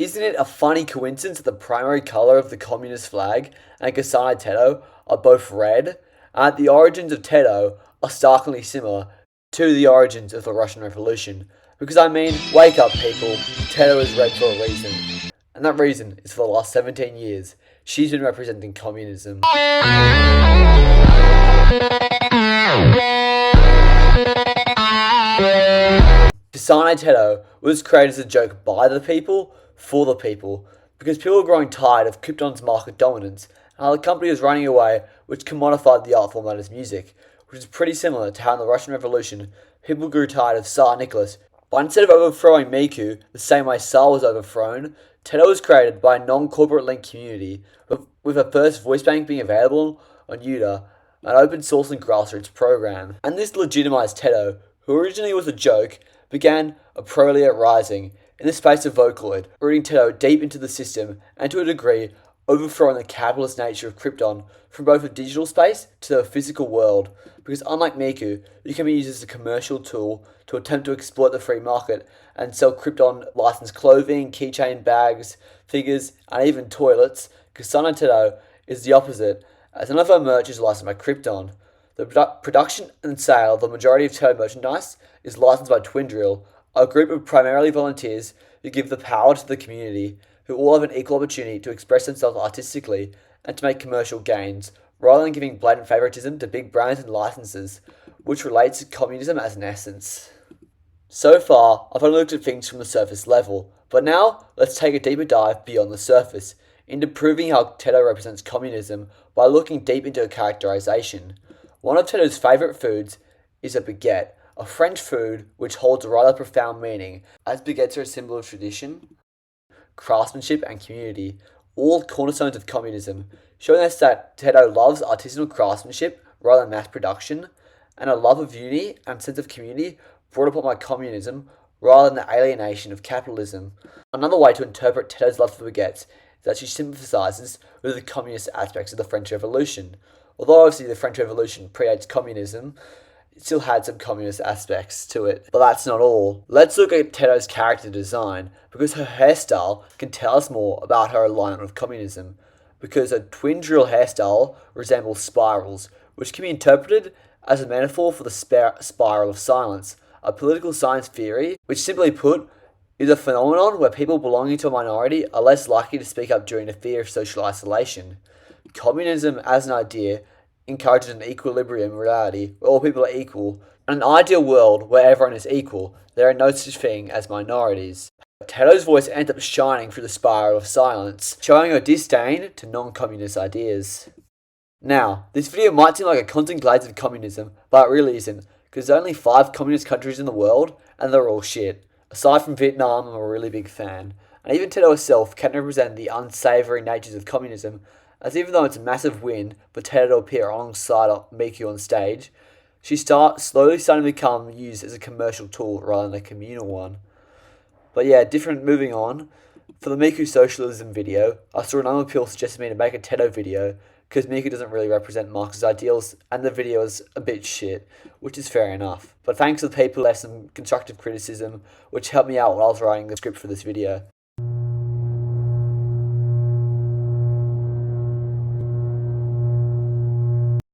Isn't it a funny coincidence that the primary colour of the communist flag and Kasane Teto are both red, and the origins of Teto are starkly similar to the origins of the Russian Revolution? Because I mean, wake up people, Teto is red for a reason. And that reason is for the last 17 years, she's been representing communism. Kasane Teto was created as a joke by the people, for the people, because people were growing tired of Krypton's market dominance, and how the company was running away, which commodified the art form that is music, which is pretty similar to how in the Russian Revolution, people grew tired of Tsar Nicholas. But instead of overthrowing Miku the same way Tsar was overthrown, Teto was created by a non-corporate linked community, with a first voice bank being available on Yuta, an open source and grassroots program. And this legitimized Teto, who originally was a joke, began a proletariat rising in the space of vocaloid, rooting Teto deep into the system and to a degree overthrowing the capitalist nature of Krypton from both the digital space to the physical world, because unlike Miku, you can be used as a commercial tool to attempt to exploit the free market and sell Krypton licensed clothing, keychain bags, figures, and even toilets. Kasane Teto is the opposite, as none of her merch is licensed by Krypton. The production and sale of the majority of Teto merchandise is licensed by Twin Drill, a group of primarily volunteers who give the power to the community, who all have an equal opportunity to express themselves artistically and to make commercial gains, rather than giving blatant favoritism to big brands and licenses, which relates to communism as an essence. So far, I've only looked at things from the surface level, but now let's take a deeper dive beyond the surface, into proving how Teto represents communism by looking deep into a characterization. One of Teto's favourite foods is a baguette, a French food which holds a rather profound meaning, as baguettes are a symbol of tradition, craftsmanship and community, all cornerstones of communism, showing us that Teto loves artisanal craftsmanship rather than mass production, and a love of unity and sense of community brought upon by communism rather than the alienation of capitalism. Another way to interpret Teto's love for baguettes is that she sympathises with the communist aspects of the French Revolution. Although obviously the French Revolution predates communism, it still had some communist aspects to it. But that's not all. Let's look at Teto's character design, because her hairstyle can tell us more about her alignment with communism. Because a twin drill hairstyle resembles spirals, which can be interpreted as a metaphor for the spiral of silence, a political science theory, which simply put, is a phenomenon where people belonging to a minority are less likely to speak up during the fear of social isolation. Communism as an idea encourages an equilibrium reality where all people are equal, and an ideal world where everyone is equal. There are no such thing as minorities. Teto's voice ends up shining through the spiral of silence, showing her disdain to non-communist ideas. Now, this video might seem like a constant glaze of communism, but it really isn't, because there's only 5 communist countries in the world, and they're all shit. Aside from Vietnam, I'm a really big fan. And even Teto herself can represent the unsavoury natures of communism, as even though it's a massive win for Teto to appear alongside Miku on stage, she's slowly starting to become used as a commercial tool rather than a communal one. But yeah, moving on. For the Miku socialism video, I saw another people suggested me to make a Teto video, because Miku doesn't really represent Marx's ideals, and the video is a bit shit, which is fair enough. But thanks to the people who left some constructive criticism, which helped me out while I was writing the script for this video.